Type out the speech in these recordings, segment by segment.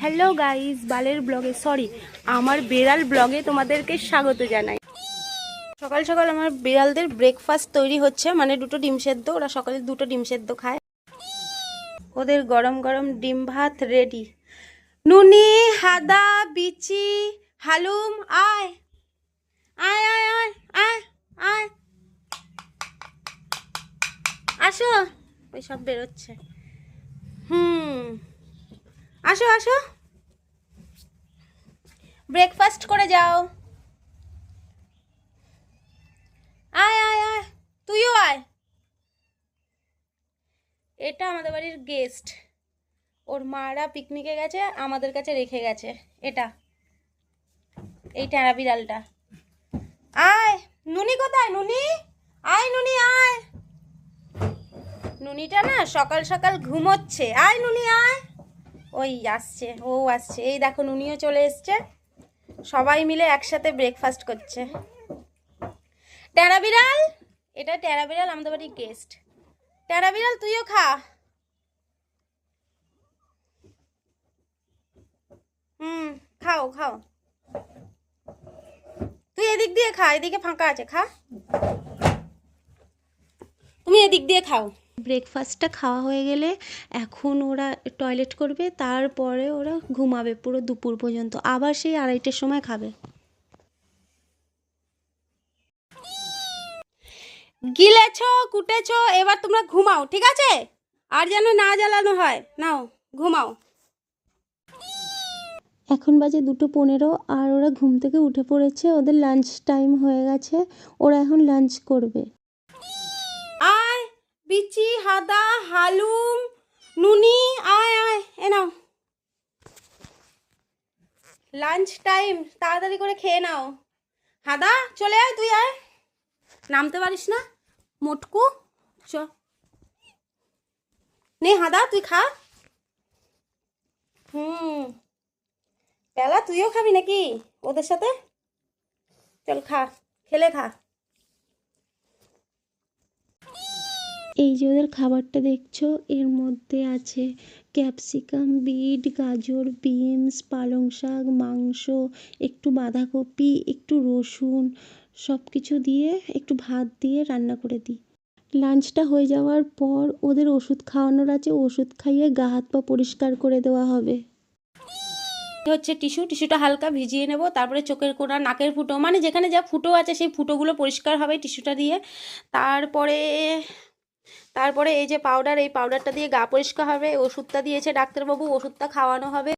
Hello guys, বালের ব্লগে আমার বেড়াল ব্লগে তোমাদেরকে স্বাগত জানাই। সকাল সকাল আমার বিড়ালদের ব্রেকফাস্ট তৈরি হচ্ছে, মানে দুটো ডিম সেদ্ধ। ওরা সকালে দুটো ডিম সেদ্ধ খায়। ওদের গরম গরম ডিম ভাত রেডি। নুনি, হাদা, বিচি, হালুম, আয় আয় আয় আয় আয় আয়, আসো। ওই সব বেরোচ্ছে। আসো আসো, ব্রেকফাস্ট করে যাও। আয় আয় আয়, তুইও আয়। এটা আমাদের বাড়ির গেস্ট। ওর মারা পিকনিকে গেছে, আমাদের কাছে রেখে গেছে এটা, এই ট্যাড়া বিড়ালটা। আয়, নুনি কোথায়? নুনি আয়, নুনি আয়। নুনিটা না সকাল সকাল ঘুমোচ্ছে। আয় নুনি আয়। ওই আসছে, ও আসছে। এই দেখো নুনিও চলে এসছে। সবাই মিলে একসাথে ব্রেকফাস্ট করছে। ট্যাড়া বিড়াল, এটা ট্যাড়া বিড়াল, আমাদের বাড়ির গেস্ট। ট্যাড়া বিড়াল তুইও খা। খাও খাও। তুই এদিক দিয়ে খা, এদিকে ফাঁকা আছে, খা। তুমি এদিক দিয়ে খাও। ব্রেকফাস্টটা খাওয়া হয়ে গেলে এখন ওরা টয়লেট করবে, তারপরে ওরা ঘুমাবে পুরো দুপুর পর্যন্ত। আবার সেই 2:30টার সময় খাবে। গিলেছো, কুটেছো, এবার তোমরা ঘুমাও, ঠিক আছে? আর যেন না জ্বালানো হয়। নাও ঘুমাও। এখন বাজে 2:15 আর ওরা ঘুম থেকে উঠে পড়েছে। ওদের লাঞ্চ টাইম হয়ে গেছে, ওরা এখন লাঞ্চ করবে। আয় বিচি, হাদা, হালুম, নুনি, আয় আয়, এ নাও লাঞ্চ টাইম। তাড়াতাড়ি করে খেয়ে নাও। হাদা চলে আয়, তুই আয়। নামতে পারিস না মোটকু? চ নে হাদা, তুই খা। পেলা তুইও খাবি নাকি ওদের সাথে? চল খা, খেলে খা। এই যে ওদের খাবারটা দেখছো, এর মধ্যে আছে ক্যাপসিকাম, বিট, গাজর, বিনস, পালং শাক, মাংস, একটু বাঁধাকপি, একটু রসুন, সব কিছু দিয়ে একটু ভাত দিয়ে রান্না করে দিই। লাঞ্চটা হয়ে যাওয়ার পর ওদের ওষুধ খাওয়ানোর আছে, ওষুধ খাইয়ে গা হাত পা পরিষ্কার করে দেওয়া হবে। হচ্ছে টিস্যুটা হালকা ভিজিয়ে নেব, তারপরে চোখের কোণা, নাকের ফুটো, মানে যেখানে যা ফুটো আছে সেই ফুটোগুলো পরিষ্কার হবে টিস্যুটা দিয়ে। তারপরে তারপরে এই যে পাউডার, এই পাউডারটা দিয়ে গা পরিষ্কার হবে। ওষুধটা দিয়েছে ডাক্তারবাবু, ওষুধটা খাওয়ানো হবে।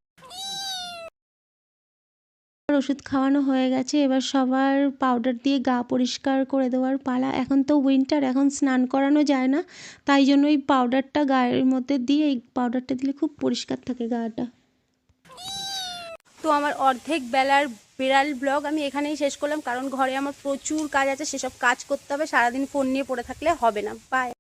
ওষুধ খাওয়ানো হয়ে গেছে, এবার সবার পাউডার দিয়ে গা পরিষ্কার করে দেওয়ার পালা। এখন তো উইন্টার, এখন স্নান করানো যায় না, তাই জন্য এই পাউডারটা গায়ের মধ্যে দিয়ে, এই পাউডারটা দিলে খুব পরিষ্কার থাকে গাটা। তো আমার অর্ধেক বেলার বিড়াল ব্লগ আমি এখানেই শেষ করলাম, কারণ ঘরে আমার প্রচুর কাজ আছে, সেসব কাজ করতে হবে। সারাদিন ফোন নিয়ে পড়ে থাকলে হবে না। বাই।